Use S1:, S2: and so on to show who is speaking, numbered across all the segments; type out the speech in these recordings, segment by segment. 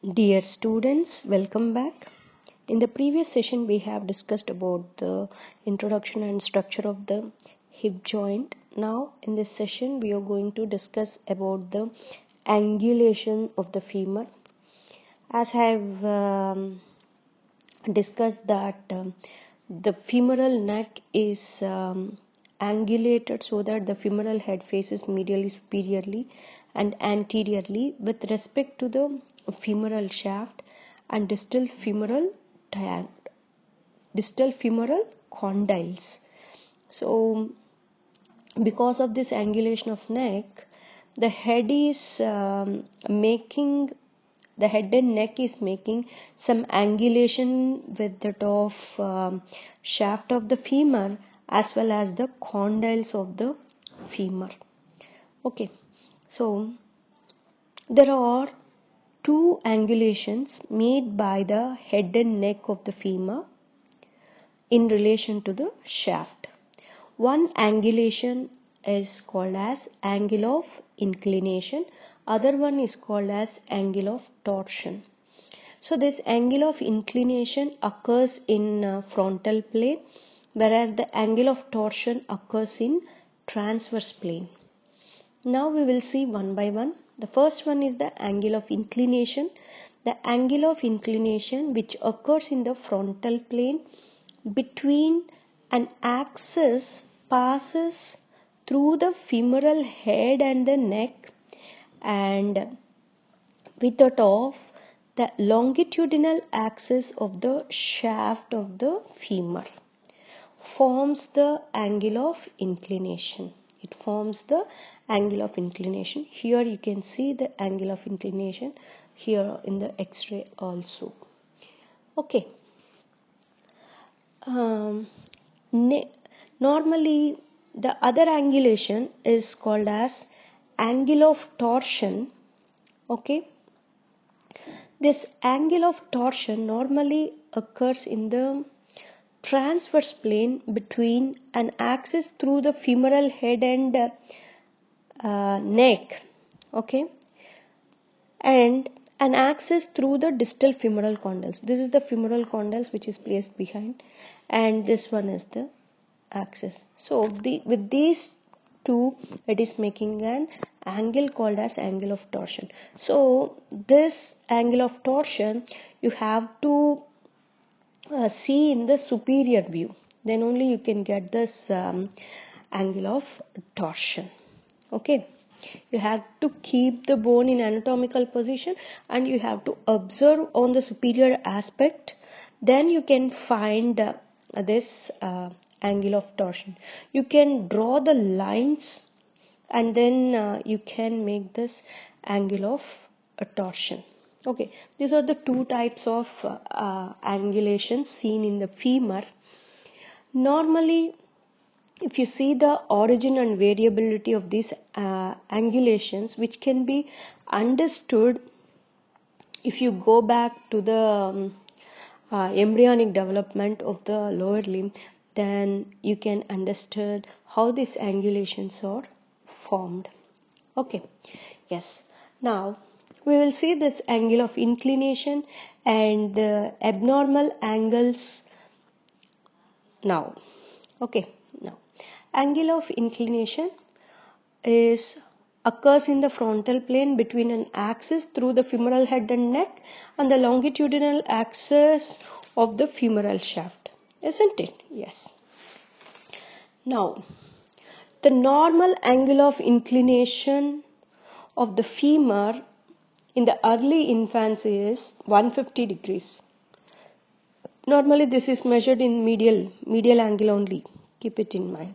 S1: Dear students, welcome back. In the previous session, we have discussed about the introduction and structure of the hip joint. Now, in this session, we are going to discuss about the angulation of the femur. As I have discussed that the femoral neck is angulated so that the femoral head faces medially, superiorly, and anteriorly with respect to the femoral shaft and distal femoral condyles. So, because of this angulation of neck, the head and neck is making some angulation with the top shaft of the femur as well as the condyles of the femur. Okay, so there are two angulations made by the head and neck of the femur in relation to the shaft. One angulation is called as angle of inclination, other one is called as angle of torsion. So this angle of inclination occurs in frontal plane, whereas the angle of torsion occurs in transverse plane. Now we will see one by one. The first one is the angle of inclination. The angle of inclination which occurs in the frontal plane between an axis passes through the femoral head and the neck and with the top the longitudinal axis of the shaft of the femur forms the angle of inclination. It forms the angle of inclination. Here you can see the angle of inclination here in the X-ray also. Okay. Normally the other angulation is called as angle of torsion. Okay. This angle of torsion normally occurs in the transverse plane between an axis through the femoral head and neck, okay, and an axis through the distal femoral condyles. This is the femoral condyles which is placed behind, and this one is the axis. So with these two, it is making an angle called as angle of torsion. So this angle of torsion you have to see in the superior view, then only you can get this angle of torsion. Okay, you have to keep the bone in anatomical position and you have to observe on the superior aspect, then you can find this angle of torsion. You can draw the lines and then you can make this angle of torsion. Okay, these are the two types of angulation seen in the femur. Normally, if you see the origin and variability of these angulations, which can be understood if you go back to the embryonic development of the lower limb, then you can understand how these angulations are formed. Okay, yes. Now we will see this angle of inclination and the abnormal angles now. Okay, now angle of inclination occurs in the frontal plane between an axis through the femoral head and neck and the longitudinal axis of the femoral shaft, isn't it? Yes. Now the normal angle of inclination of the femur in the early infancy is 150 degrees. Normally this is measured in medial angle only. Keep it in mind.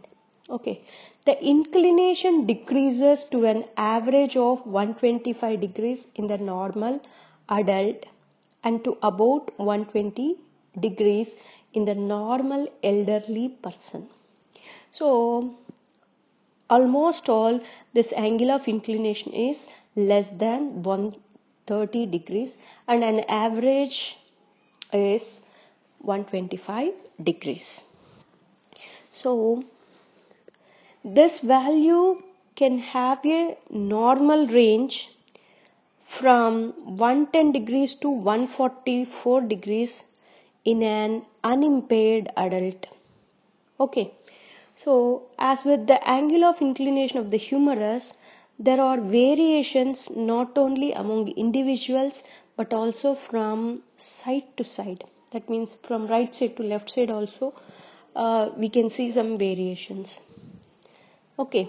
S1: Okay. The inclination decreases to an average of 125 degrees in the normal adult and to about 120 degrees in the normal elderly person. So almost all this angle of inclination is less than 130 degrees and an average is 125 degrees. So this value can have a normal range from 110 degrees to 144 degrees in an unimpaired adult. Okay, so as with the angle of inclination of the humerus, there are variations not only among individuals but also from side to side. That means from right side to left side also we can see some variations. Okay,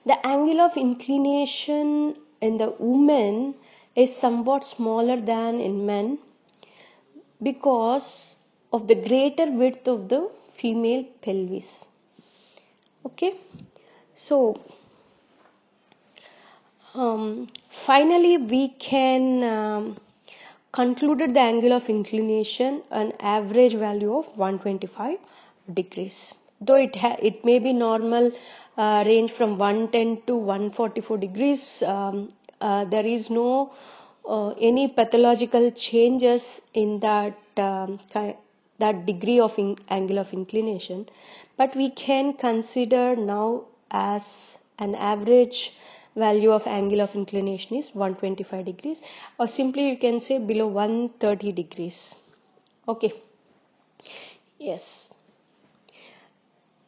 S1: the angle of inclination in the woman is somewhat smaller than in men because of the greater width of the female pelvis. Okay, so finally we can concluded the angle of inclination an average value of 125 degrees, though it may be normal range from 110 to 144 degrees. There is no any pathological changes in that that degree of angle of inclination, but we can consider now as an average value of angle of inclination is 125 degrees, or simply you can say below 130 degrees. Okay, yes.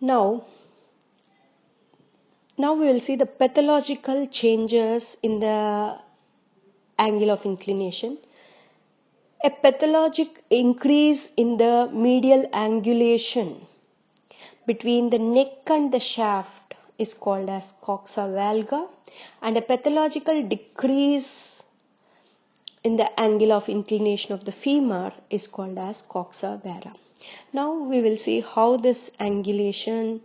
S1: Now we will see the pathological changes in the angle of inclination. A pathologic increase in the medial angulation between the neck and the shaft is called as coxa valga, and a pathological decrease in the angle of inclination of the femur is called as coxa vara. Now we will see how this angulation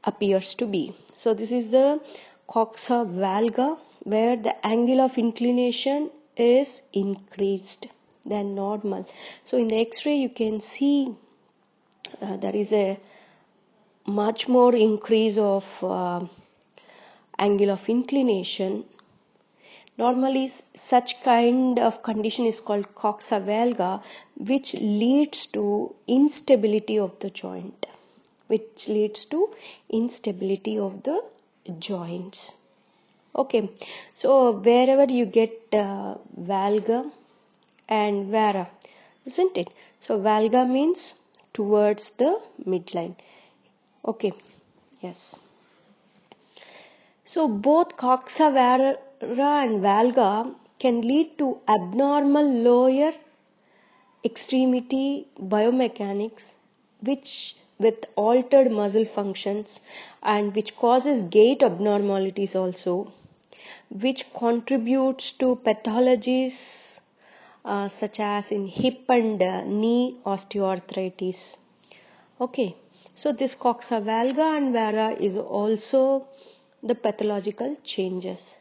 S1: appears to be. So this is the coxa valga, where the angle of inclination is increased than normal. So in the X-ray you can see there is a much more increase of angle of inclination. Normally such kind of condition is called coxa valga, which leads to instability of the joint. Okay, so wherever you get valga and vara, isn't it? So valga means towards the midline. Okay, yes. So both coxa vara and valga can lead to abnormal lower extremity biomechanics, which with altered muscle functions, and which causes gait abnormalities also, which contributes to pathologies such as in hip and knee osteoarthritis. Okay, so this coxa valga and vara is also the pathological changes.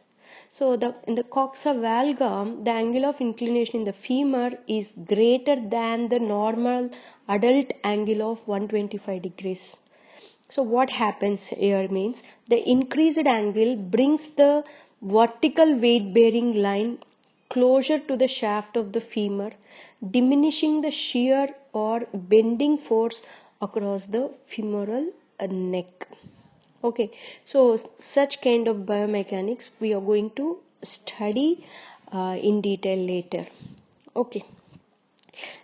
S1: So in the coxa valga, the angle of inclination in the femur is greater than the normal adult angle of 125 degrees. So what happens here means the increased angle brings the vertical weight bearing line closer to the shaft of the femur, diminishing the shear or bending force across the femoral neck. Okay, so such kind of biomechanics we are going to study in detail later. Okay,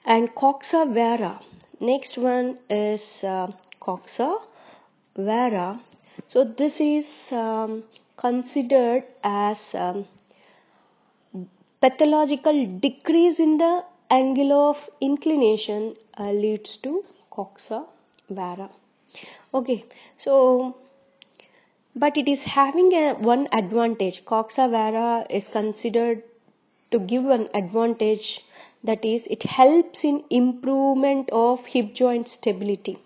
S1: and coxa vara. Next one is coxa vara. So this is considered as pathological decrease in the angle of inclination leads to coxa vara. Okay, so but it is having one advantage. Coxa vara is considered to give an advantage, that is it helps in improvement of hip joint stability.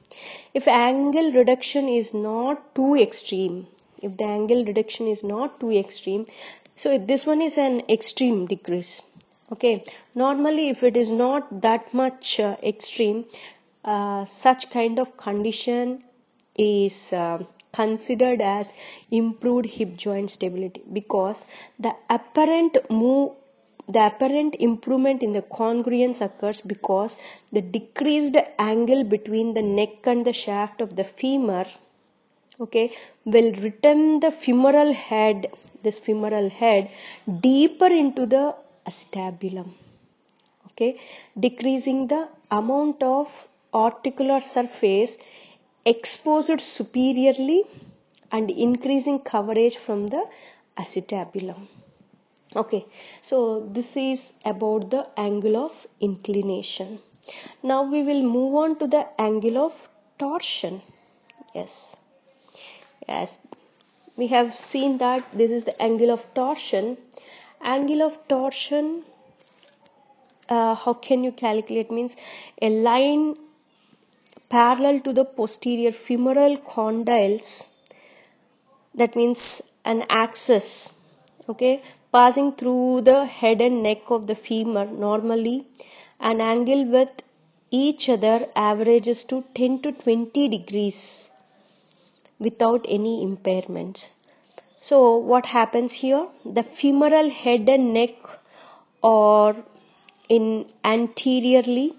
S1: If angle reduction is not too extreme, so this one is an extreme decrease. Okay, normally if it is not that much extreme, such kind of condition is considered as improved hip joint stability, because the apparent improvement in the congruence occurs because the decreased angle between the neck and the shaft of the femur, okay, will return the femoral head this femoral head deeper into the acetabulum. Okay, decreasing the amount of articular surface exposed superiorly and increasing coverage from the acetabulum. Okay, so this is about the angle of inclination. Now we will move on to the angle of torsion. Yes, we have seen that this is the angle of torsion. Angle of torsion, how can you calculate? Means a line parallel to the posterior femoral condyles, that means an axis, okay, passing through the head and neck of the femur. Normally an angle with each other averages to 10 to 20 degrees without any impairments. So what happens here? The femoral head and neck are in anteriorly,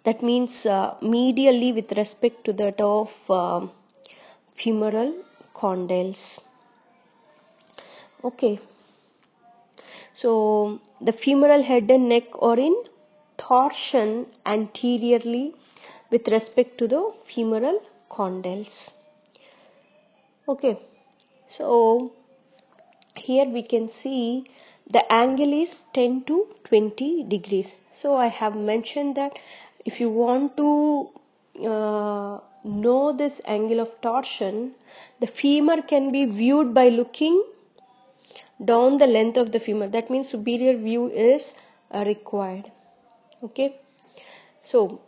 S1: that means medially with respect to that of femoral condyles. Okay, so the femoral head and neck are in torsion anteriorly with respect to the femoral condyles. Okay, so here we can see the angle is 10 to 20 degrees. So I have mentioned that if you want to know this angle of torsion, the femur can be viewed by looking down the length of the femur. That means superior view is required. Okay, so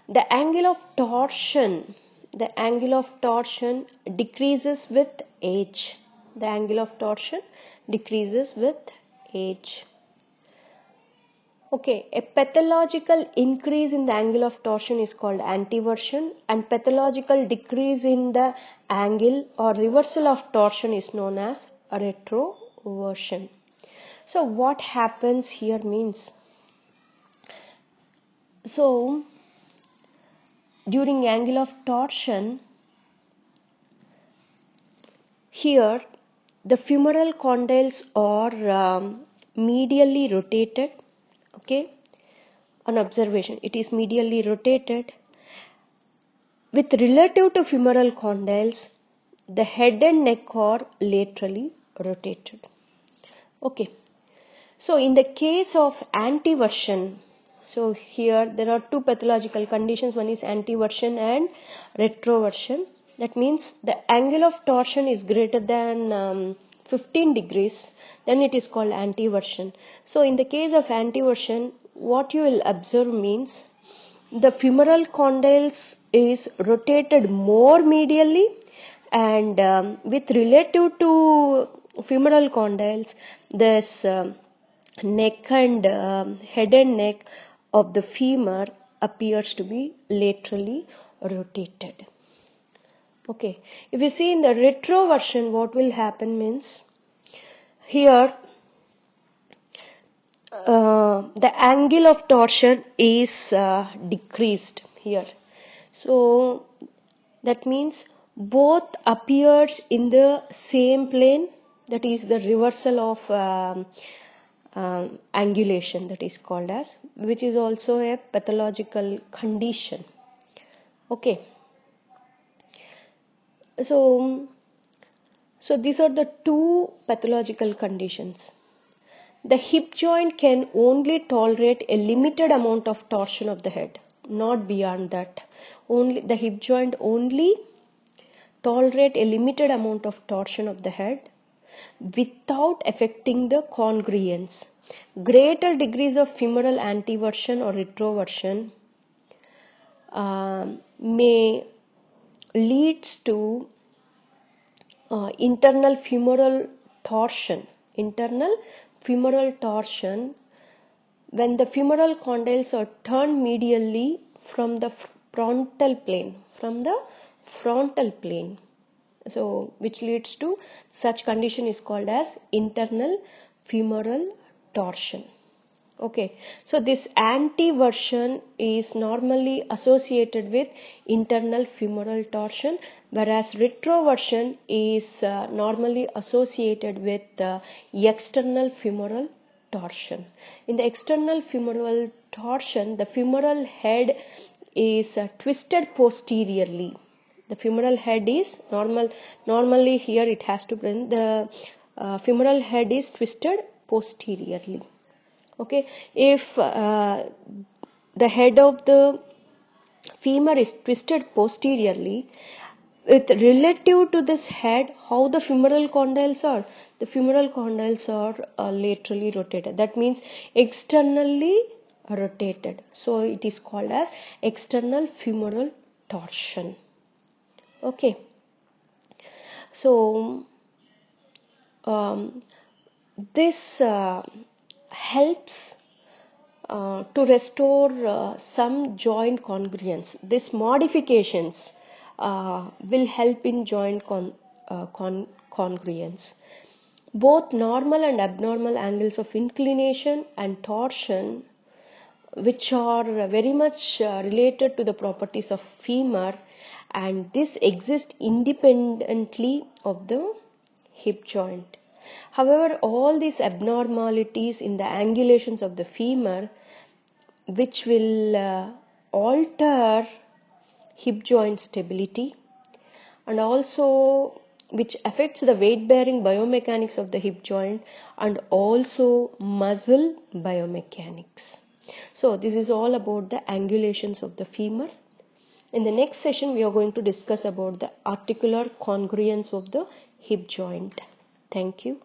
S1: the angle of torsion decreases with age. The angle of torsion decreases with age. Okay, a pathological increase in the angle of torsion is called anteversion, and pathological decrease in the angle or reversal of torsion is known as retroversion. So what happens here means, so during angle of torsion, here the femoral condyles are medially rotated. Okay, on observation it is medially rotated. With relative to femoral condyles, the head and neck are laterally rotated. Okay, so in the case of anteversion, so here there are two pathological conditions. One is anteversion and retroversion. That means the angle of torsion is greater than 15 degrees, then it is called anteversion. So in the case of anteversion, what you will observe means the femoral condyles is rotated more medially, and with relative to femoral condyles, this neck and head and neck of the femur appears to be laterally rotated. Okay, if you see in the retroversion, what will happen means, here the angle of torsion is decreased here. So that means both appears in the same plane, that is the reversal of angulation, that is called as, which is also a pathological condition. Okay, so these are the two pathological conditions. The hip joint can only tolerate a limited amount of torsion of the head, not beyond that. Only the hip joint only tolerate a limited amount of torsion of the head without affecting the congruence. Greater degrees of femoral anteversion or retroversion may leads to internal femoral torsion. When the femoral condyles are turned medially from the frontal plane, so which leads to such condition is called as internal femoral torsion. Okay, so this anteversion is normally associated with internal femoral torsion, whereas retroversion is normally associated with external femoral torsion. In the external femoral torsion, the femoral head is twisted posteriorly. The femoral head is normally here it has to bring the femoral head is twisted posteriorly. Okay, if the head of the femur is twisted posteriorly, with relative to this head, how the femoral condyles are? The femoral condyles are laterally rotated. That means externally rotated. So it is called as external femoral torsion. Okay. So this helps to restore some joint congruence. These modifications will help in joint congruence. Both normal and abnormal angles of inclination and torsion, which are very much related to the properties of femur, and this exists independently of the hip joint. However, all these abnormalities in the angulations of the femur, which will alter hip joint stability and also which affects the weight bearing biomechanics of the hip joint and also muscle biomechanics. So this is all about the angulations of the femur. In the next session we are going to discuss about the articular congruence of the hip joint. Thank you.